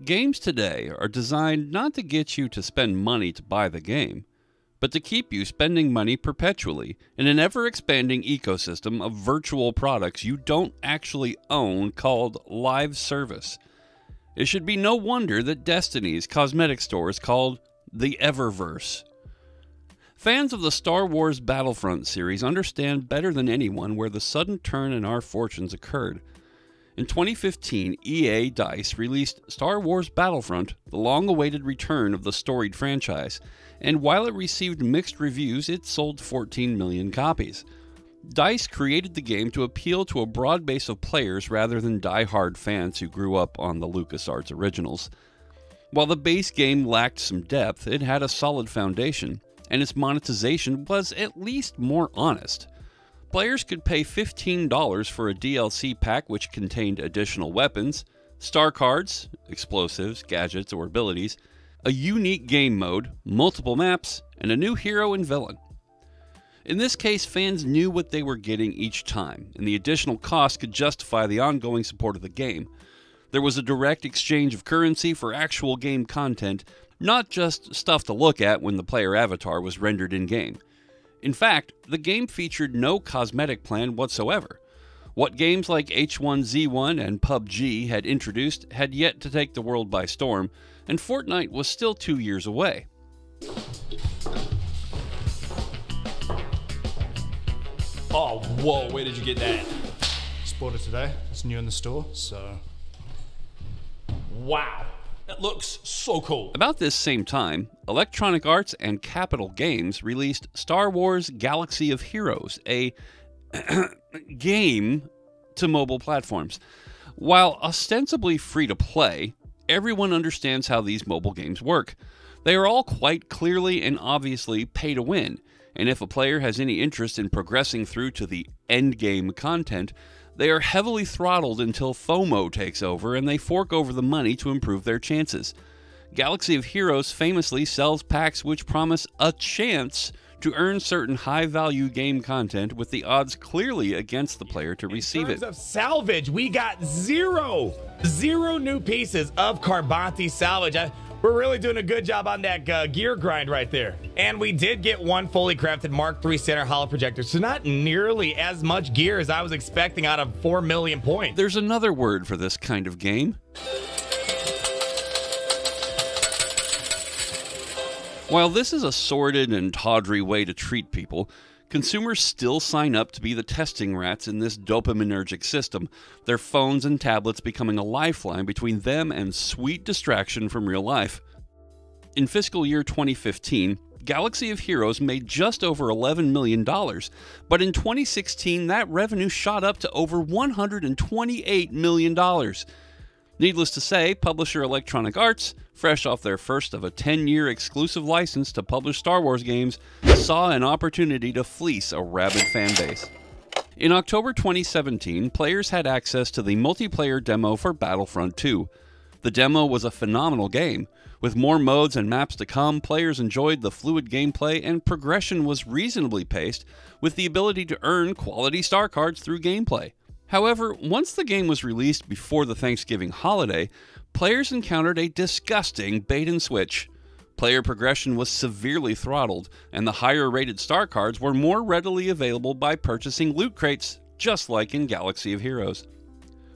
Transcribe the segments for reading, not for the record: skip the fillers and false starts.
Games today are designed not to get you to spend money to buy the game, but to keep you spending money perpetually in an ever-expanding ecosystem of virtual products you don't actually own called live service. It should be no wonder that Destiny's cosmetic store is called the Eververse. Fans of the Star Wars Battlefront series understand better than anyone where the sudden turn in our fortunes occurred. In 2015, EA DICE released Star Wars Battlefront, the long-awaited return of the storied franchise, and while it received mixed reviews, it sold 14 million copies. DICE created the game to appeal to a broad base of players rather than die-hard fans who grew up on the LucasArts originals. While the base game lacked some depth, it had a solid foundation, and its monetization was at least more honest. Players could pay $15 for a DLC pack which contained additional weapons, star cards, explosives, gadgets, or abilities, a unique game mode, multiple maps, and a new hero and villain. In this case, fans knew what they were getting each time, and the additional cost could justify the ongoing support of the game. There was a direct exchange of currency for actual game content, not just stuff to look at when the player avatar was rendered in-game. In fact, the game featured no cosmetic plan whatsoever. What games like H1Z1 and PUBG had introduced had yet to take the world by storm, and Fortnite was still 2 years away. Oh, whoa, where did you get that? Bought it today. It's new in the store, so... Wow, that looks so cool. About this same time, Electronic Arts and Capital Games released Star Wars Galaxy of Heroes, a game to mobile platforms. While ostensibly free to play, everyone understands how these mobile games work. They are all quite clearly and obviously pay to win, and if a player has any interest in progressing through to the endgame content, they are heavily throttled until FOMO takes over and they fork over the money to improve their chances. Galaxy of Heroes famously sells packs which promise a chance to earn certain high-value game content with the odds clearly against the player to receive it. In terms of salvage, we got zero new pieces of Carbonti salvage. We're really doing a good job on that gear grind right there. And we did get one fully crafted Mark III center hollow projector, so not nearly as much gear as I was expecting out of 4 million points. There's another word for this kind of game. While this is a sordid and tawdry way to treat people, consumers still sign up to be the testing rats in this dopaminergic system, their phones and tablets becoming a lifeline between them and sweet distraction from real life. In fiscal year 2015, Galaxy of Heroes made just over $11 million, but in 2016 that revenue shot up to over $128 million. Needless to say, publisher Electronic Arts, fresh off their first of a 10-year exclusive license to publish Star Wars games, saw an opportunity to fleece a rabid fanbase. In October 2017, players had access to the multiplayer demo for Battlefront 2. The demo was a phenomenal game. With more modes and maps to come, players enjoyed the fluid gameplay and progression was reasonably paced, with the ability to earn quality star cards through gameplay. However, once the game was released before the Thanksgiving holiday, players encountered a disgusting bait-and-switch. Player progression was severely throttled, and the higher-rated star cards were more readily available by purchasing loot crates, just like in Galaxy of Heroes.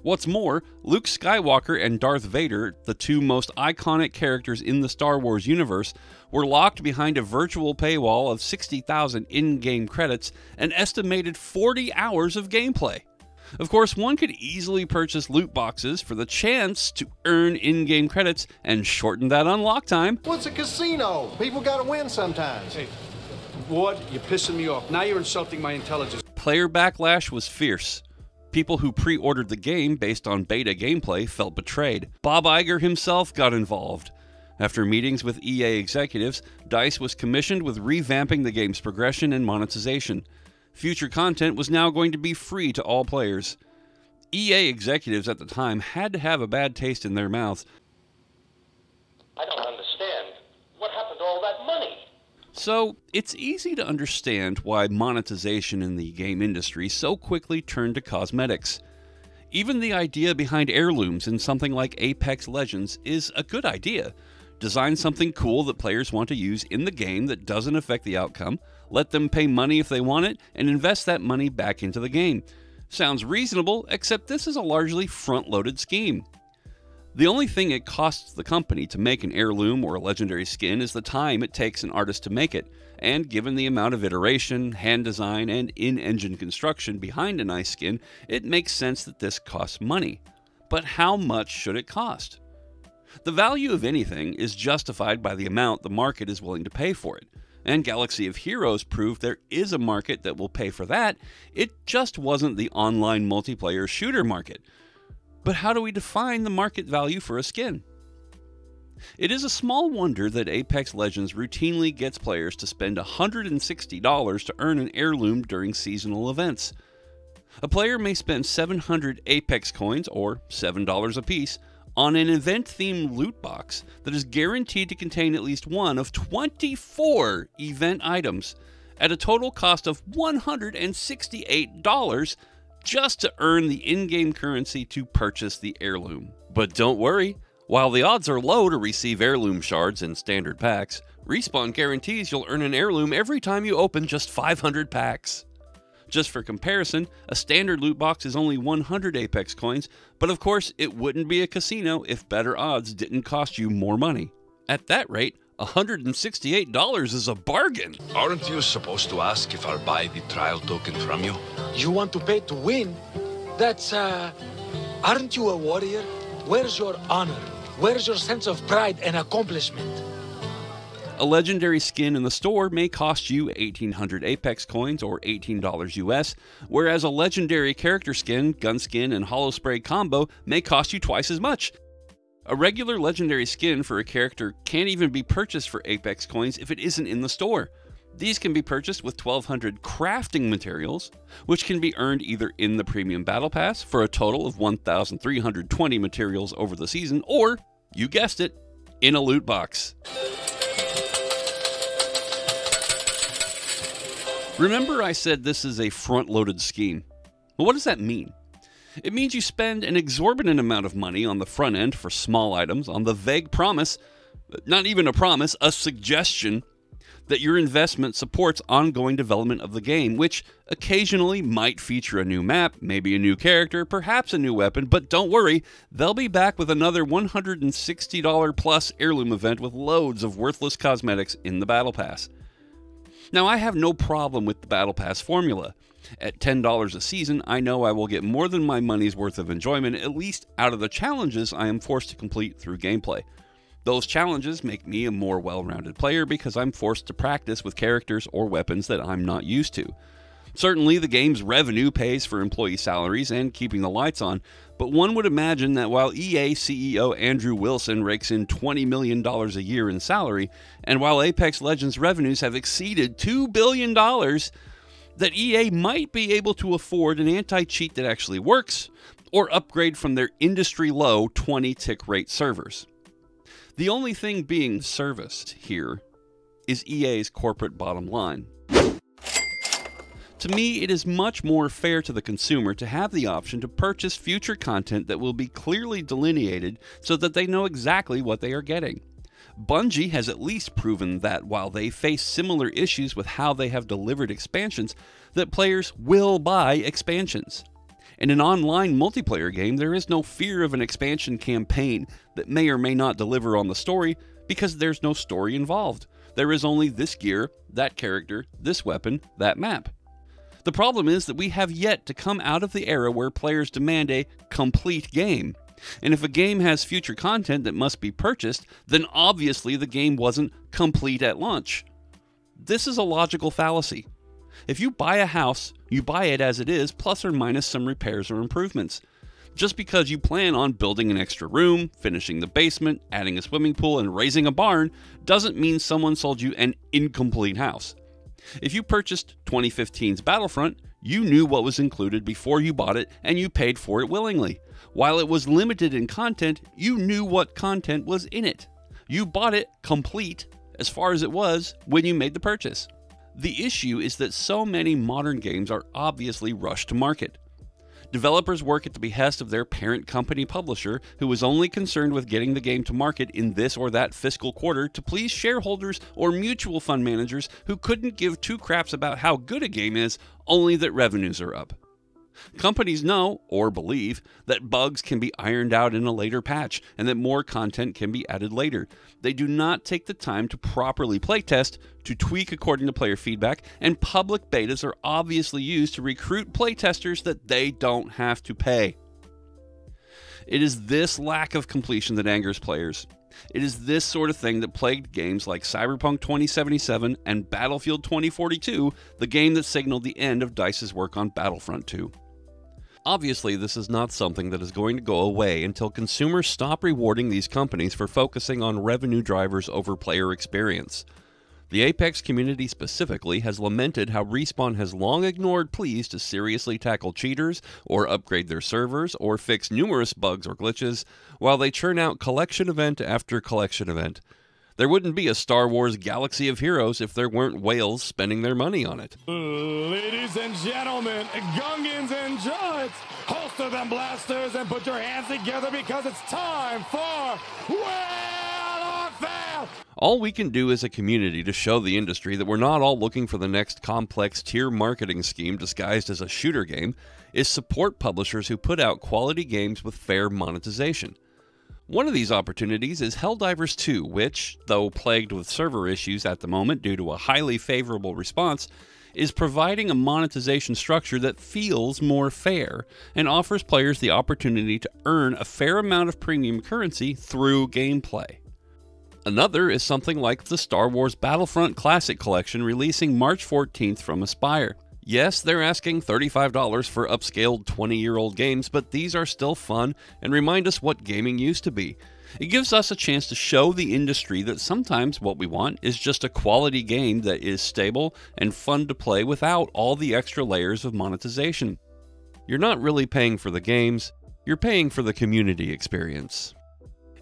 What's more, Luke Skywalker and Darth Vader, the two most iconic characters in the Star Wars universe, were locked behind a virtual paywall of 60,000 in-game credits and estimated 40 hours of gameplay. Of course, one could easily purchase loot boxes for the chance to earn in-game credits and shorten that unlock time. Well, it's a casino. People gotta win sometimes. Hey, Ward, you're pissing me off. Now you're insulting my intelligence. Player backlash was fierce. People who pre-ordered the game based on beta gameplay felt betrayed. Bob Iger himself got involved. After meetings with EA executives, DICE was commissioned with revamping the game's progression and monetization. Future content was now going to be free to all players. EA executives at the time had to have a bad taste in their mouths. I don't understand. What happened to all that money? So, it's easy to understand why monetization in the game industry so quickly turned to cosmetics. Even the idea behind heirlooms in something like Apex Legends is a good idea. Design something cool that players want to use in the game that doesn't affect the outcome, let them pay money if they want it, and invest that money back into the game. Sounds reasonable, except this is a largely front-loaded scheme. The only thing it costs the company to make an heirloom or a legendary skin is the time it takes an artist to make it, and given the amount of iteration, hand design, and in-engine construction behind a nice skin, it makes sense that this costs money. But how much should it cost? The value of anything is justified by the amount the market is willing to pay for it, and Galaxy of Heroes proved there is a market that will pay for that. It just wasn't the online multiplayer shooter market. But how do we define the market value for a skin? It is a small wonder that Apex Legends routinely gets players to spend $160 to earn an heirloom during seasonal events. A player may spend 700 Apex coins, or $7 apiece, on an event-themed loot box that is guaranteed to contain at least one of 24 event items at a total cost of $168 just to earn the in-game currency to purchase the heirloom. But don't worry, while the odds are low to receive heirloom shards in standard packs, Respawn guarantees you'll earn an heirloom every time you open just 500 packs. Just for comparison, a standard loot box is only 100 Apex coins, but of course it wouldn't be a casino if better odds didn't cost you more money. At that rate, $168 is a bargain. Aren't you supposed to ask if I'll buy the trial token from you? You want to pay to win? That's, aren't you a warrior? Where's your honor? Where's your sense of pride and accomplishment? A legendary skin in the store may cost you 1,800 Apex coins or $18 US, whereas a legendary character skin, gun skin, and hollow spray combo may cost you twice as much. A regular legendary skin for a character can't even be purchased for Apex coins if it isn't in the store. These can be purchased with 1,200 crafting materials, which can be earned either in the Premium Battle Pass for a total of 1,320 materials over the season, or, you guessed it, in a loot box. Remember I said this is a front-loaded scheme. Well, what does that mean? It means you spend an exorbitant amount of money on the front end for small items on the vague promise, not even a promise, a suggestion, that your investment supports ongoing development of the game, which occasionally might feature a new map, maybe a new character, perhaps a new weapon, but don't worry, they'll be back with another $160 plus heirloom event with loads of worthless cosmetics in the Battle Pass. Now, I have no problem with the Battle Pass formula. At $10 a season, I know I will get more than my money's worth of enjoyment, at least out of the challenges I am forced to complete through gameplay. Those challenges make me a more well-rounded player because I'm forced to practice with characters or weapons that I'm not used to. Certainly, the game's revenue pays for employee salaries and keeping the lights on, but one would imagine that while EA CEO Andrew Wilson rakes in $20 million a year in salary, and while Apex Legends revenues have exceeded $2 billion, that EA might be able to afford an anti-cheat that actually works, or upgrade from their industry-low 20 tick rate servers. The only thing being serviced here is EA's corporate bottom line. To me, it is much more fair to the consumer to have the option to purchase future content that will be clearly delineated so that they know exactly what they are getting. Bungie has at least proven that while they face similar issues with how they have delivered expansions, that players will buy expansions. In an online multiplayer game, there is no fear of an expansion campaign that may or may not deliver on the story because there's no story involved. There is only this gear, that character, this weapon, that map. The problem is that we have yet to come out of the era where players demand a complete game. And if a game has future content that must be purchased, then obviously the game wasn't complete at launch. This is a logical fallacy. If you buy a house, you buy it as it is, plus or minus some repairs or improvements. Just because you plan on building an extra room, finishing the basement, adding a swimming pool, and raising a barn, doesn't mean someone sold you an incomplete house. If you purchased 2015's Battlefront, you knew what was included before you bought it, and you paid for it willingly. While it was limited in content, you knew what content was in it. You bought it complete, as far as it was, when you made the purchase. The issue is that so many modern games are obviously rushed to market. Developers work at the behest of their parent company publisher, who is only concerned with getting the game to market in this or that fiscal quarter to please shareholders or mutual fund managers who couldn't give two craps about how good a game is, only that revenues are up. Companies know, or believe, that bugs can be ironed out in a later patch and that more content can be added later. They do not take the time to properly playtest, to tweak according to player feedback, and public betas are obviously used to recruit playtesters that they don't have to pay. It is this lack of completion that angers players. It is this sort of thing that plagued games like Cyberpunk 2077 and Battlefield 2042, the game that signaled the end of DICE's work on Battlefront 2. Obviously, this is not something that is going to go away until consumers stop rewarding these companies for focusing on revenue drivers over player experience. The Apex community specifically has lamented how Respawn has long ignored pleas to seriously tackle cheaters, or upgrade their servers, or fix numerous bugs or glitches, while they churn out collection event after collection event. There wouldn't be a Star Wars Galaxy of Heroes if there weren't whales spending their money on it. Ladies and gentlemen, Gungans and Jots, holster them blasters and put your hands together because it's time for Whale or Fail! All we can do as a community to show the industry that we're not all looking for the next complex tier marketing scheme disguised as a shooter game is support publishers who put out quality games with fair monetization. One of these opportunities is Helldivers 2, which, though plagued with server issues at the moment due to a highly favorable response, is providing a monetization structure that feels more fair and offers players the opportunity to earn a fair amount of premium currency through gameplay. Another is something like the Star Wars Battlefront Classic Collection releasing March 14th from Aspyr. Yes, they're asking $35 for upscaled 20-year-old games, but these are still fun and remind us what gaming used to be. It gives us a chance to show the industry that sometimes what we want is just a quality game that is stable and fun to play without all the extra layers of monetization. You're not really paying for the games, you're paying for the community experience.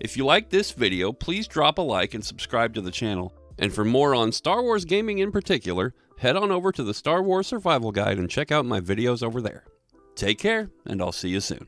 If you like this video, please drop a like and subscribe to the channel. And for more on Star Wars gaming in particular, head on over to the Star Wars Survival Guide and check out my videos over there. Take care, and I'll see you soon.